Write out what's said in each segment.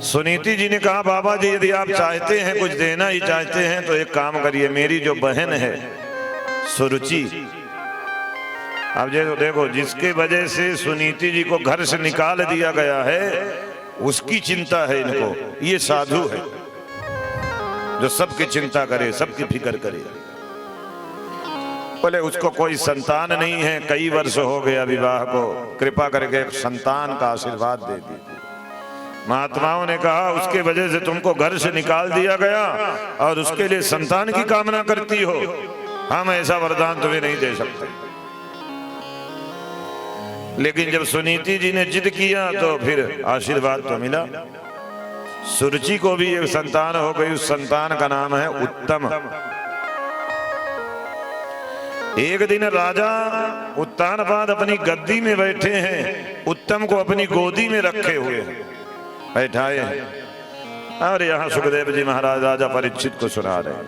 सुनीति जी ने कहा बाबा जी यदि आप चाहते हैं, कुछ देना ही चाहते हैं तो एक काम करिए, मेरी जो बहन है सुरुचि, अब देखो जिसके वजह से सुनीति जी को घर से निकाल दिया गया है उसकी चिंता है इनको। ये साधु है जो सबकी चिंता करे, सबकी फिक्र करे। बोले उसको कोई संतान नहीं है, कई वर्ष हो गया विवाह को, कृपा करके एक संतान का आशीर्वाद दे दीजिए। महात्माओं ने कहा उसके वजह से तुमको घर से निकाल दिया गया और उसके लिए संतान की कामना करती हो, हम ऐसा वरदान तुम्हें नहीं दे सकते। लेकिन जब सुनीति जी ने जिद किया तो फिर आशीर्वाद तो मिला। सुरुचि को भी एक संतान हो गई, उस संतान का नाम है उत्तम। एक दिन राजा उत्तानपाद अपनी गद्दी में बैठे हैं, उत्तम को अपनी गोदी में रखे हुए बैठाए हैं और यहाँ सुखदेव जी महाराज राजा परीक्षित को सुना रहे हैं।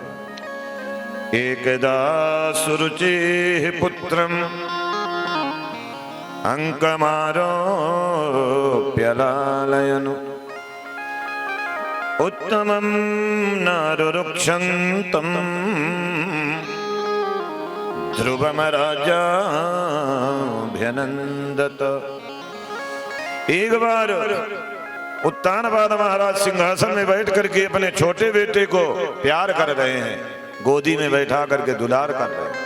एकदा सुरुचि पुत्रम अंकमारोप्य लालयनु उत्तमं नारुरुक्षन्तम् ध्रुवम राजा भ्यनंदत। एक बार उत्तानपाद महाराज सिंहासन में बैठ करके अपने छोटे बेटे को प्यार कर रहे हैं, गोदी में बैठा करके दुलार कर रहे हैं।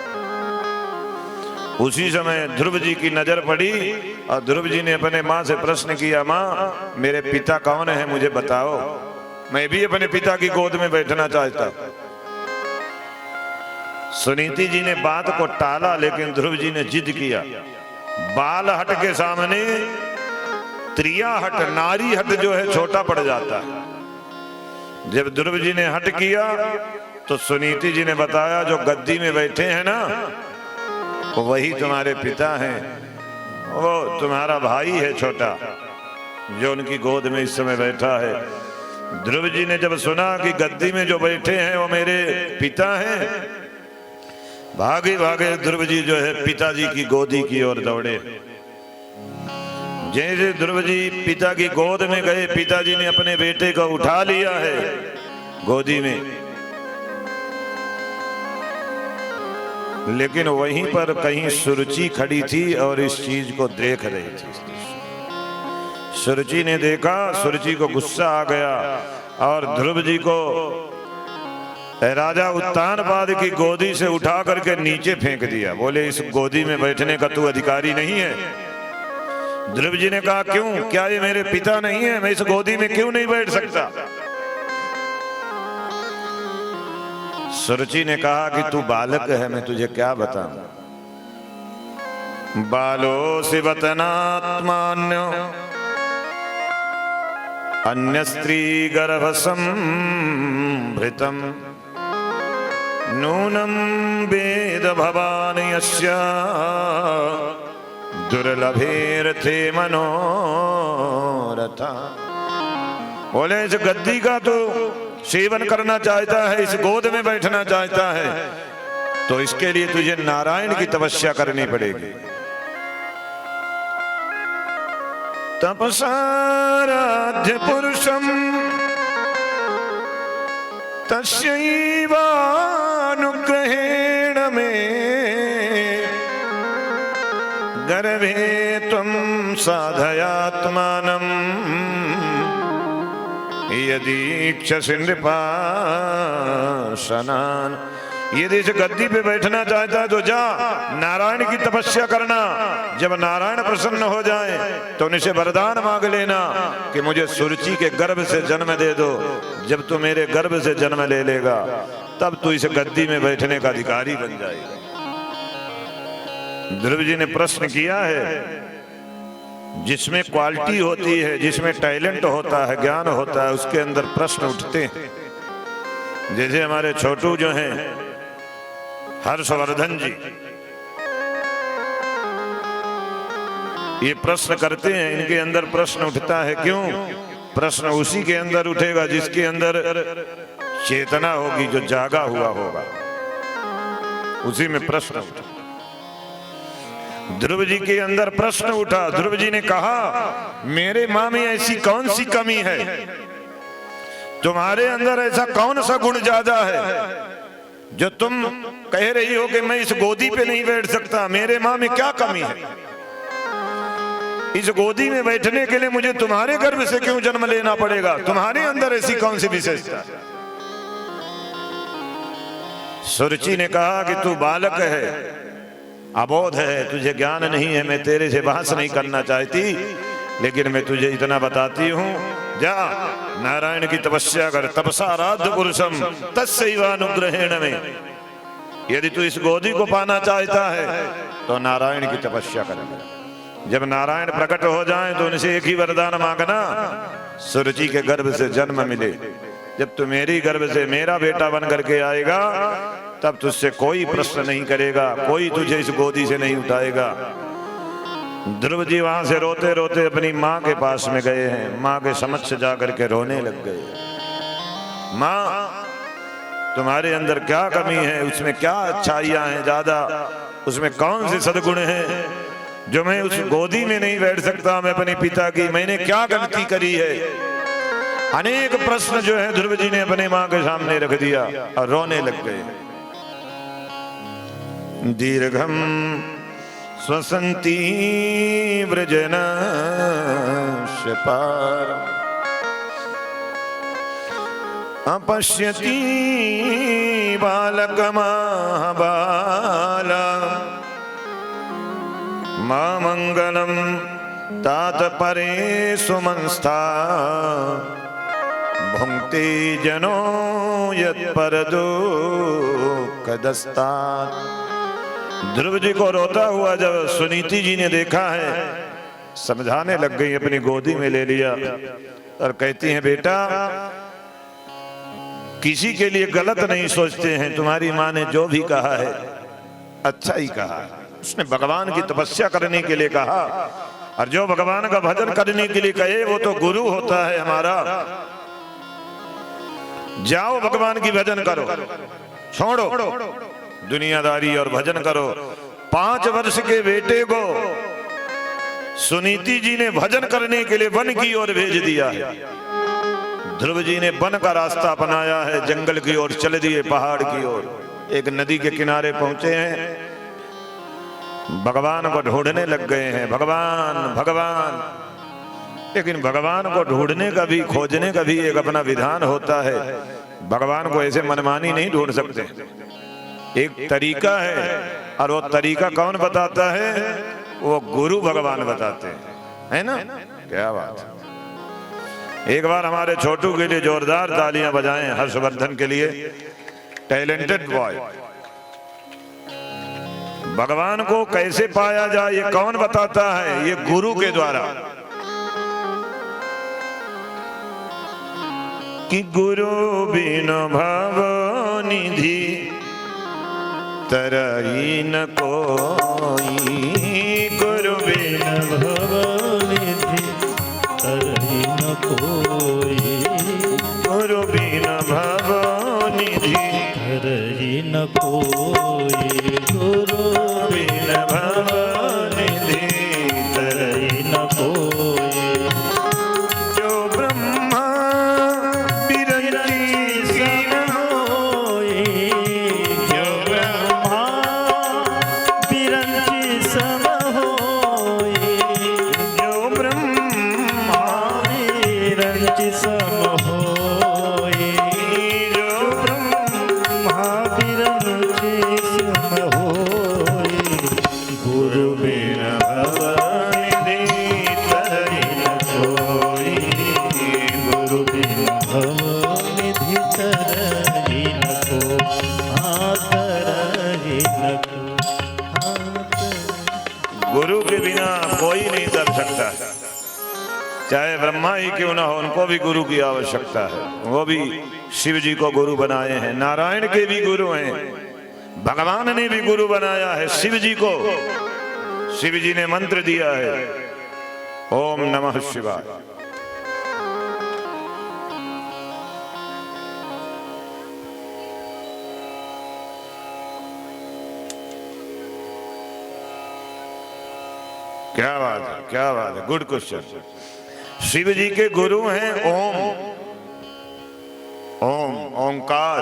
उसी समय ध्रुव जी की नजर पड़ी और ध्रुव जी ने अपने माँ से प्रश्न किया, माँ मेरे पिता कौन है मुझे बताओ, मैं भी अपने पिता की गोद में बैठना चाहता। सुनीति जी ने बात को टाला लेकिन ध्रुव जी ने जिद किया। बाल हट के सामने त्रिया हट, नारी हट जो है छोटा पड़ जाता है। जब ध्रुव जी ने हट किया तो सुनीति जी ने बताया जो गद्दी में बैठे हैं ना वही तुम्हारे पिता हैं, वो तुम्हारा भाई है छोटा जो उनकी गोद में इस समय बैठा है। ध्रुव जी ने जब सुना कि गद्दी में जो बैठे हैं वो मेरे पिता हैं, भागे भागे ध्रुव जी जो है पिताजी की गोदी की ओर दौड़े। जैसे ध्रुव जी पिता की गोद में गए, पिताजी ने अपने बेटे को उठा लिया है गोदी में, लेकिन वहीं पर कहीं सुरुचि खड़ी थी और इस चीज को देख रही थी। सुरुचि ने देखा, सुरुचि को गुस्सा आ गया और ध्रुव जी को राजा उत्तानपाद की गोदी से उठा करके नीचे फेंक दिया। बोले इस गोदी में बैठने का तू अधिकारी नहीं है। ध्रुव जी ने कहा क्यों, क्या ये मेरे पिता नहीं है, मैं इस गोदी में क्यों नहीं बैठ सकता। सुरुचि ने कहा कि तू बालक है, मैं तुझे क्या बताऊं। बालोऽसि वतनात्मान्यो अन्य स्त्री गर्भसंभृतम् नूनं वेद भवानि यस्य दुर्लभेरथे मनोरथा। बोले इस गद्दी का तो सेवन करना चाहता है, इस गोद में बैठना चाहता है, तो इसके लिए तुझे नारायण की तपस्या करनी पड़ेगी। तपसाराध्य पुरुषम तस्यैवानुग्रहेण मे गर्भे त्वं साधयात्मानं यदीक्षसि नृपासनान्। यदि इस गद्दी पे बैठना चाहता है तो जा नारायण की तपस्या करना। जब नारायण प्रसन्न हो जाए तो उनसे वरदान मांग लेना कि मुझे सुरुचि के गर्भ से जन्म दे दो। जब तू मेरे गर्भ से जन्म ले लेगा तब तू इस गद्दी में बैठने का अधिकारी बन जाएगा। ध्रुव जी ने प्रश्न किया है, जिसमें क्वालिटी होती है, जिसमें टैलेंट होता है, ज्ञान होता है, उसके अंदर प्रश्न उठते हैं। जैसे हमारे छोटू जो हैं हर्षवर्धन जी, ये प्रश्न करते हैं, इनके अंदर प्रश्न उठता है। क्यों? प्रश्न उसी के अंदर उठेगा जिसके अंदर चेतना होगी, जो जागा हुआ होगा, उसी में प्रश्न उठा। ध्रुव जी के अंदर प्रश्न उठा। ध्रुव जी ने कहा मेरे माँ में ऐसी कौन सी कमी है तुम्हारे अंदर ऐसा कौन सा गुण ज्यादा है जो तुम कह रही हो कि मैं इस गोदी पे नहीं बैठ सकता? मेरे माँ में क्या कमी है? इस गोदी में बैठने के लिए मुझे तुम्हारे गर्भ से क्यों जन्म लेना पड़ेगा? तुम्हारे अंदर ऐसी कौन सी विशेषता? सुरुचि ने कहा कि तू बालक है, अबोध है, तुझे ज्ञान नहीं है, मैं तेरे से बहस नहीं करना चाहती, लेकिन मैं तुझे इतना बताती हूं, जा नारायण की तपस्या कर। तपसा आराध्य पुरुषम तस्सैवानुग्रहेण में। यदि तू इस गोदी को पाना चाहता है तो नारायण की तपस्या कर। जब नारायण प्रकट हो जाएं तो उनसे एक ही वरदान मांगना, सुरुचि के गर्भ से जन्म मिले। जब तू मेरी गर्भ से मेरा बेटा बन करके आएगा तब तुझसे कोई प्रश्न नहीं करेगा, कोई तुझे इस गोदी से नहीं उठाएगा। ध्रुव जी वहां से रोते रोते अपनी माँ के पास में गए हैं। माँ के समक्ष जाकर के रोने लग गए। माँ, तुम्हारे अंदर क्या कमी है? उसमें क्या अच्छाइयां हैं ज्यादा? उसमें कौन से सद्गुण हैं जो मैं उस गोदी में नहीं बैठ सकता? मैं अपने पिता की मैंने क्या गलती करी है? अनेक प्रश्न जो है ध्रुव जी ने अपने माँ के सामने रख दिया और रोने लग गए। दीर्घम स्वसंती व्रजन पार अपश्यति बालक महाबाला मां मंगलम तात परे सुमंस्था भुंक्ते जनो यत्परदो कदस्तात्। ध्रुव जी को रोता हुआ जब सुनीति जी ने देखा है, समझाने लग गई, अपनी गोदी में ले लिया और कहती हैं, बेटा किसी के लिए गलत नहीं सोचते हैं। तुम्हारी माँ ने जो भी कहा है अच्छा ही कहा। उसने भगवान की तपस्या करने के लिए कहा, और जो भगवान का भजन करने के लिए कहे वो तो गुरु होता है हमारा। जाओ भगवान की भजन करो, छोड़ो दुनियादारी और भजन करो। 5 वर्ष के बेटे को सुनीति जी ने भजन करने के लिए वन की ओर भेज दिया है। ध्रुव जी ने वन का रास्ता अपनाया है, जंगल की ओर चले दिए, पहाड़ की ओर। एक नदी के किनारे पहुंचे हैं, भगवान को ढूंढने लग गए हैं। भगवान भगवान, लेकिन भगवान को ढूंढने का भी, खोजने का भी एक अपना विधान होता है। भगवान को ऐसे मनमानी नहीं ढूंढ सकते, एक तरीका है, और वो तरीका कौन बताता है? वो गुरु भगवान बताते हैं, है ना? क्या बात। एक बार हमारे छोटू के लिए जोरदार तालियां बजाएं, हर्षवर्धन के लिए, टैलेंटेड बॉय। भगवान को कैसे पाया जाए ये कौन बताता है? ये गुरु के द्वारा। कि गुरु बिन भव निधि तरही न कोई, गुरु बिन भव निधि तरही न कोई, गुरु बिन भव निधि तरही न कोई, गुरु बिन भव निधि तरही न कोई। जो ब्रह्मा बिरंची सन होई, जो ब्रह्मा बिरंची सन होई, जो ब्रह्मा बिरंची सन होई, जो ब्रह्मा बिरंची सन होई, गुरु बिन भव निधि तरही न कोई, गुरु बिन भव निधि तरही न कोई, तरही न कोई। गुरु के बिना कोई नहीं तर सकता, चाहे ब्रह्मा ही क्यों ना हो, उनको भी गुरु की आवश्यकता है। वो भी शिव जी को गुरु बनाए हैं, नारायण के भी गुरु हैं, भगवान ने भी गुरु बनाया है शिव जी को। शिव जी ने मंत्र दिया है, ओम नमः शिवाय। क्या बात है, क्या बात है, गुड क्वेश्चन। शिव जी के गुरु हैं ओम, ओंकार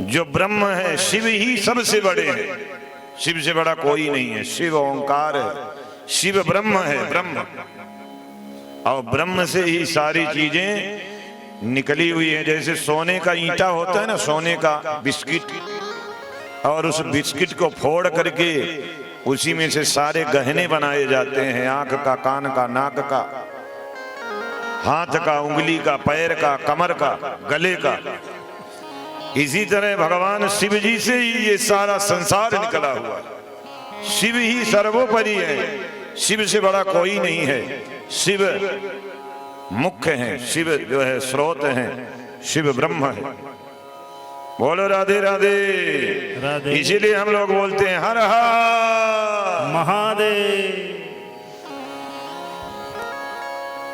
जो ब्रह्म है, शिव ही सबसे बड़े हैं, शिव से बड़ा कोई नहीं है। शिव ओंकार है, शिव ब्रह्म है, ब्रह्म, और ब्रह्म से ही सारी चीजें निकली हुई है। जैसे सोने का ईंटा होता है ना, सोने का बिस्किट, और उस बिस्किट को फोड़ करके उसी में से सारे गहने बनाए जाते हैं, आंख का, कान का, नाक का, हाथ का, उंगली का, पैर का, कमर का, गले का। इसी तरह भगवान शिव जी से ही ये सारा संसार निकला हुआ है। शिव ही सर्वोपरि है, शिव से बड़ा कोई नहीं है। शिव मुख्य है, शिव जो है स्रोत है, शिव ब्रह्म है। बोलो राधे राधे, राधे। इसीलिए हम लोग बोलते हैं हर हर महादेव।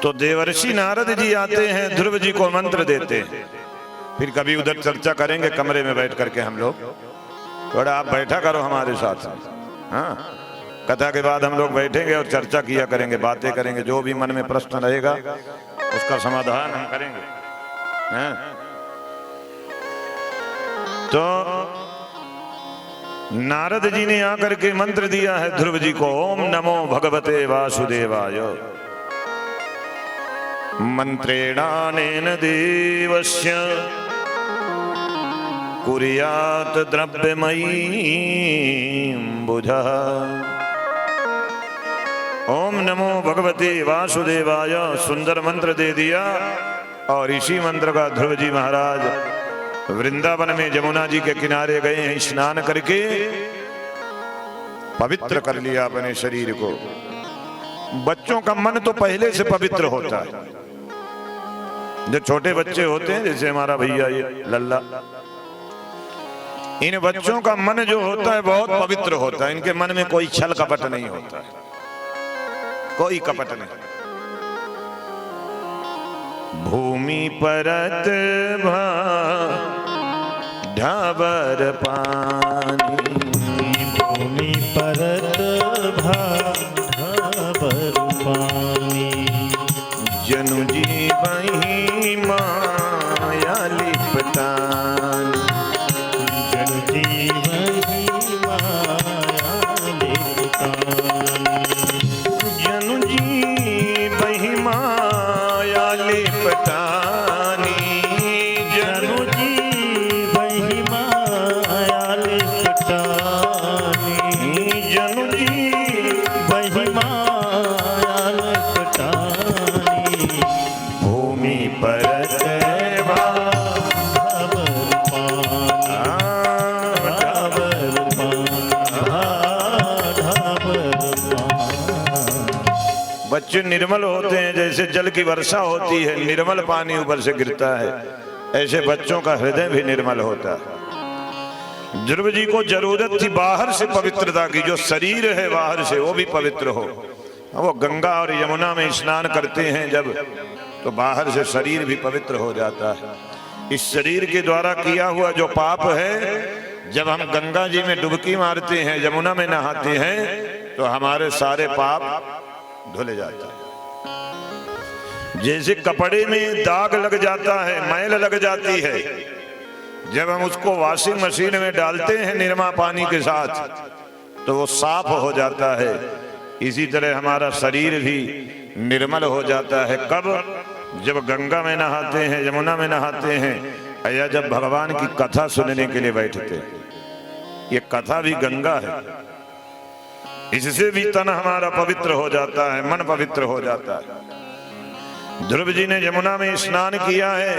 तो देवर्षि नारद जी आते हैं, ध्रुव जी को मंत्र देते हैं। फिर कभी उधर चर्चा करेंगे कमरे में बैठ करके हम लोग, थोड़ा आप बैठा करो हमारे साथ। हाँ, कथा के बाद हम लोग बैठेंगे और चर्चा किया करेंगे, बातें करेंगे, जो भी मन में प्रश्न रहेगा उसका समाधान हम करेंगे। हाँ? तो नारद जी ने आकर के मंत्र दिया है ध्रुव जी को, ओम नमो भगवते वासुदेवाय। मंत्रेणानेन देवस्य कुर्यात् द्रव्यमयीं बुधः। ओम नमो भगवते वासुदेवाय, सुंदर मंत्र दे दिया। और इसी मंत्र का ध्रुव जी महाराज वृंदावन में यमुना जी के किनारे गए हैं, स्नान करके पवित्र कर लिया अपने शरीर को। बच्चों का मन तो पहले से पवित्र होता है। जो छोटे बच्चे होते हैं, जैसे हमारा भैया ये लल्ला, इन बच्चों का मन जो होता है बहुत पवित्र होता है। इनके मन में कोई छल कपट नहीं होता है, कोई कपट नहीं। भूमि परत ढाबर पानी, भूमि परत ढाबर पानी। जनु जी बही माया लिपटान, जनु जी बही माया लिपटान। जनु जी बही माया लिपटानी, जनु जी बही माया लिपटानी। जनु जी बही माया लिपटानी। भूमि परत बच्चे निर्मल होते हैं, जैसे जल की वर्षा होती है, निर्मल पानी ऊपर से गिरता है, ऐसे बच्चों का हृदय भी निर्मल होता है। ध्रुव जी को जरूरत थी बाहर से पवित्रता की, जो शरीर है बाहर से वो भी पवित्र हो। वो गंगा और यमुना में स्नान करते हैं जब, तो बाहर से शरीर भी पवित्र हो जाता है। इस शरीर के द्वारा किया हुआ जो पाप है, जब हम गंगा जी में डुबकी मारते हैं, यमुना में नहाते हैं, तो हमारे सारे पाप धुल जाता है। जैसे कपड़े में दाग लग जाता है, मैल लग जाती है, जब हम उसको वॉशिंग मशीन में डालते हैं निरमा पानी के साथ, तो वो साफ हो जाता है। इसी तरह हमारा शरीर भी निर्मल हो जाता है। कब? जब गंगा में नहाते हैं, यमुना में नहाते हैं, या जब भगवान की कथा सुनने के लिए बैठते हैं। ये कथा भी गंगा है, इससे भी तन हमारा पवित्र हो जाता है, मन पवित्र हो जाता है। ध्रुव जी ने यमुना में स्नान किया है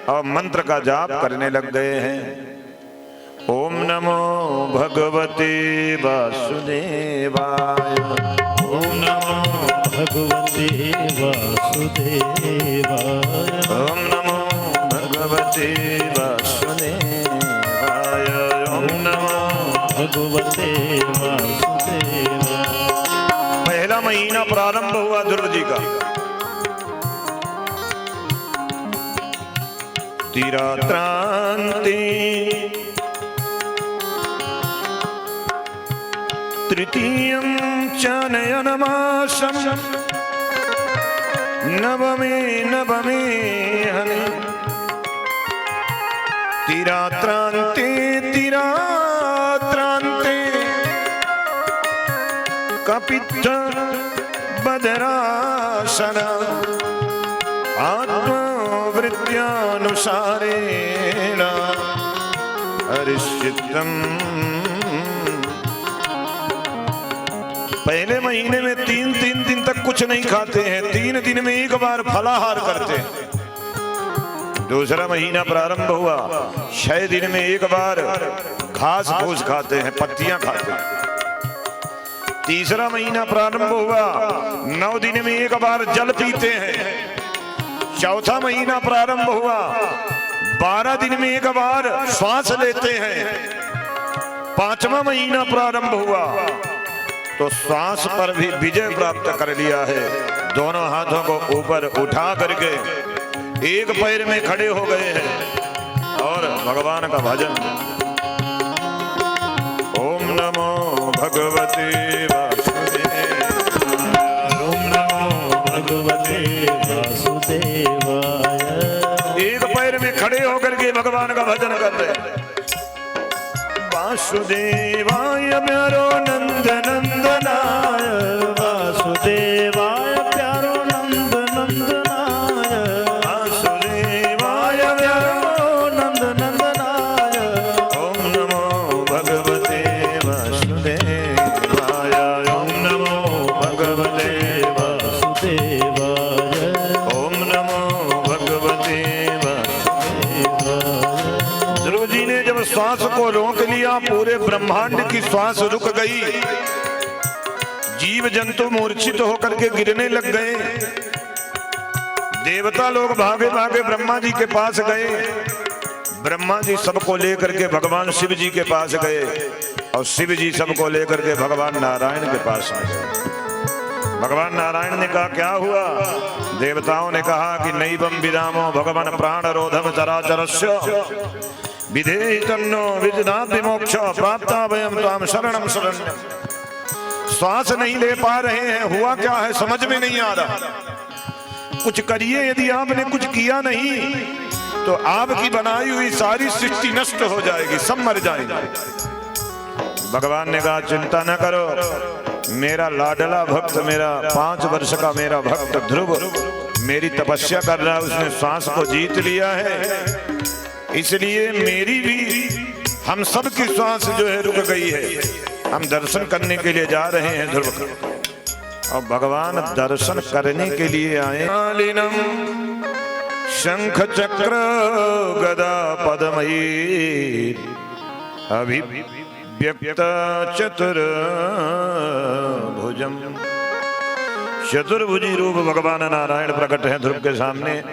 और मंत्र का जाप करने लग गए हैं। ओम नमो भगवते वासुदेवाय, ओम नमो भगवते वासुदेवाय, ओम नमो भगवते वासुदेवाय, ओम नमो भगवते वासुदेवाय। पहला महीना प्रारंभ हुआ ध्रुव जी का। तिरात्रांते तृतीयं च नयनमासं नवमे हने तीरात्रांते कपित्थ बदरासन आत्मवृत्त्यानुसारेण हरिश्चित्तम्। पहले महीने में 3 दिन तक कुछ नहीं खाते हैं, 3 दिन में एक बार फलाहार करते हैं। दूसरा महीना प्रारंभ हुआ, 6 दिन में एक बार घास फूस खाते हैं, पत्तियां खाते हैं। तीसरा महीना प्रारंभ हुआ, 9 दिन में एक बार जल पीते हैं। चौथा महीना प्रारंभ हुआ, 12 दिन में एक बार श्वास लेते हैं। 5वां महीना प्रारंभ हुआ तो श्वास पर भी विजय प्राप्त कर लिया है। दोनों हाथों को ऊपर उठा करके एक पैर में खड़े हो गए हैं और भगवान का भजन। ओम नमो भगवते वासुदेवाय। ओम नमो भगवते वासुदेवाय। एक पैर में खड़े होकर के भगवान का भजन कर रहे हैं। वासुदेवाय प्यारो नंद नंदनाय। वासुदेवाय प्यारो नंद नंदनाय। वासुदेवाय प्यारो नंद नंदनाय। ओम नमो भगवते वासुदेवाय। ओम नमो भगवते वासुदेवाय। ओम नमो भगवते वासुदेवाय। ध्रुव जी ने जब श्वास को रोक लिया, पूरे ब्रह्मांड की श्वास रुक गई। जीव जंतु मूर्छित होकर के गिरने लग गए। देवता लोग भागे भागे ब्रह्मा जी के पास गए। ब्रह्मा जी सबको लेकर के भगवान शिव जी के पास गए और शिव जी सबको लेकर के भगवान नारायण के पास आ गए। भगवान नारायण ने कहा क्या हुआ? देवताओं ने कहा कि नैवं विदामो भगवान प्राण रोधम चराचरस्य विधेहि तन्नो विदधाति मोक्ष प्राप्ता वयं त्वां शरणं शरण्यम्। श्वास नहीं ले पा रहे हैं, हुआ क्या है समझ में नहीं आ रहा। कुछ करिए, यदि आपने कुछ किया नहीं तो आपकी बनाई हुई सारी सृष्टि नष्ट हो जाएगी, सब मर जाएंगे। भगवान ने कहा चिंता न करो, मेरा लाडला भक्त, मेरा 5 वर्ष का मेरा भक्त ध्रुव मेरी तपस्या कर रहा है, उसने श्वास को जीत लिया है, इसलिए मेरी भी हम सब की श्वास जो है रुक गई है। हम दर्शन करने के लिए जा रहे हैं ध्रुव का। और भगवान दर्शन करने के लिए आए। मालिनम शंख चक्र गदा पद्मयी अभिव्यक्त चतुर्भुजम। चतुर्भुजी रूप भगवान नारायण प्रकट है ध्रुव के सामने।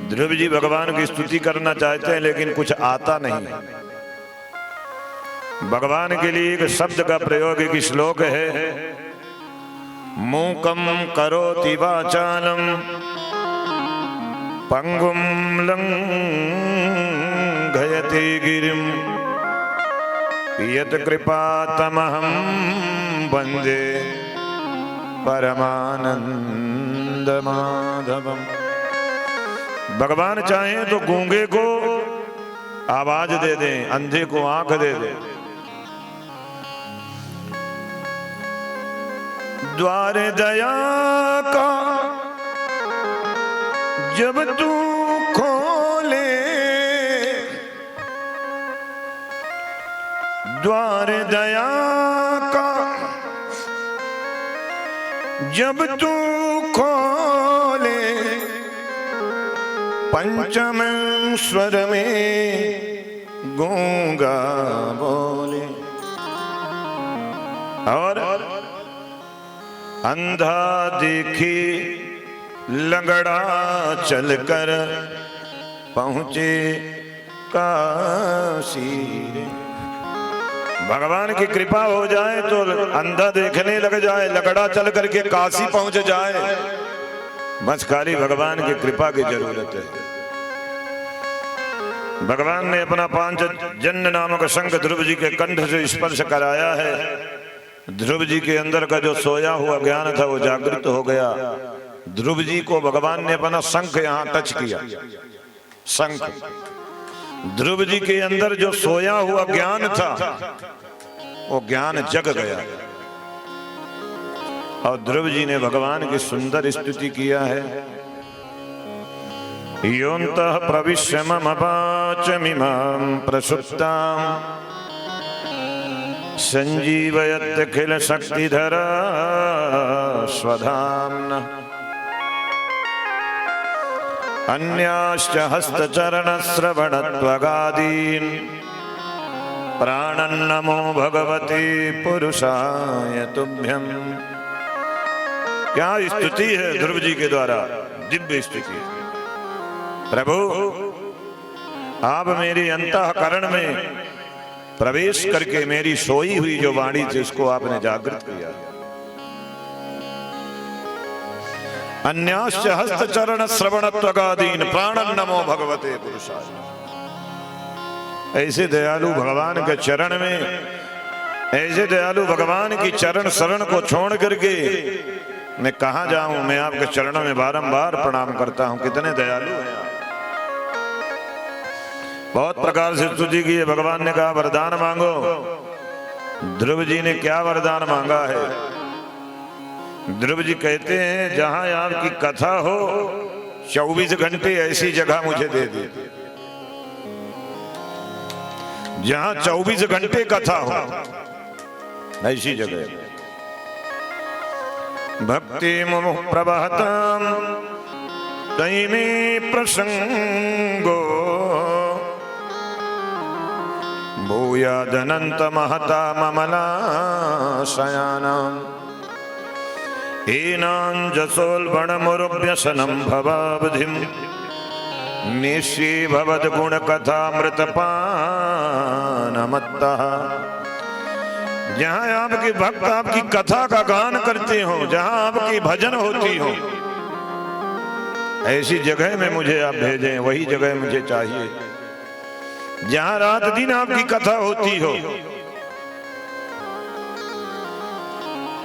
ध्रुव जी भगवान की स्तुति करना चाहते हैं लेकिन कुछ आता नहीं। भगवान के लिए एक शब्द का प्रयोग, एक श्लोक है, मूकम करोति वाचालम पंगुम लंघयते गिरिम यत् कृपातमहं वन्दे परमानंद माधवम। भगवान चाहें तो गूंगे को आवाज दे दें, अंधे को आंख दे दें। द्वार दया का जब तू खोले, द्वार दया का जब तू खोले, पंचम स्वर में गूंगा बोले। और अंधा देखी लंगड़ा चलकर पहुंचे काशी। भगवान की कृपा हो जाए तो अंधा देखने लग जाए, लगड़ा चल करके काशी पहुंच जाए, बस खाली भगवान की कृपा की जरूरत है। भगवान ने अपना 5 जन्य नामक शंख ध्रुव जी के कंठ से स्पर्श कराया है। ध्रुव जी के अंदर का जो सोया हुआ ज्ञान था वो जागृत हो गया। ध्रुव जी को भगवान ने अपना शंख यहां टच किया। शंख ध्रुव जी के अंदर जो सोया हुआ ज्ञान था वो ज्ञान जग गया और ध्रुव जी ने भगवान की सुंदर स्तुति किया है। योऽन्तः प्रविश्य मम वाचमिमां प्रसुप्तां संजीवयत्यखिल शक्तिधरा स्वधाम्नः अन्याश्च हस्तचरणश्रवणत्वगादीन् प्राणन् नमो भगवते पुरुषाय तुभ्यम्। क्या स्तुति है ध्रुव जी के द्वारा, दिव्य स्तुति। प्रभु आप मेरे अंतःकरण में प्रवेश करके मेरी सोई हुई जो वाणी थी उसको आपने जागृत किया। अन्याश्च हस्तचरण श्रवणत्वगादीन प्राणं नमो भगवते पुरुषाय। ऐसे दयालु भगवान के चरण में, ऐसे दयालु भगवान की चरण शरण को छोड़ करके मैं कहां जाऊं। मैं आपके चरणों में बारंबार प्रणाम करता हूं। कितने दयालु हैं आप। बहुत प्रकार से स्तुति की है। भगवान ने कहा वरदान मांगो। ध्रुव जी ने क्या वरदान मांगा है। ध्रुव जी कहते हैं जहां आपकी कथा हो 24 घंटे ऐसी जगह मुझे दे दीजिए जहां 24 घंटे कथा हो, ऐसी जगह। भक्ति मुमुः प्रवहतां तैमे प्रसंगो भूयादनंत महता ममलाशयानाम् एनाञ्जसोल्बणमुरुभ्यसनं भवावधिं निश्ची भवद्गुणकथामृतपानमत्तः। जहां आपके भक्त आपकी कथा का गान करते हो, जहां आपकी भजन होती हो, ऐसी जगह में मुझे आप भेजें। वही जगह मुझे चाहिए जहां रात दिन आपकी कथा होती हो।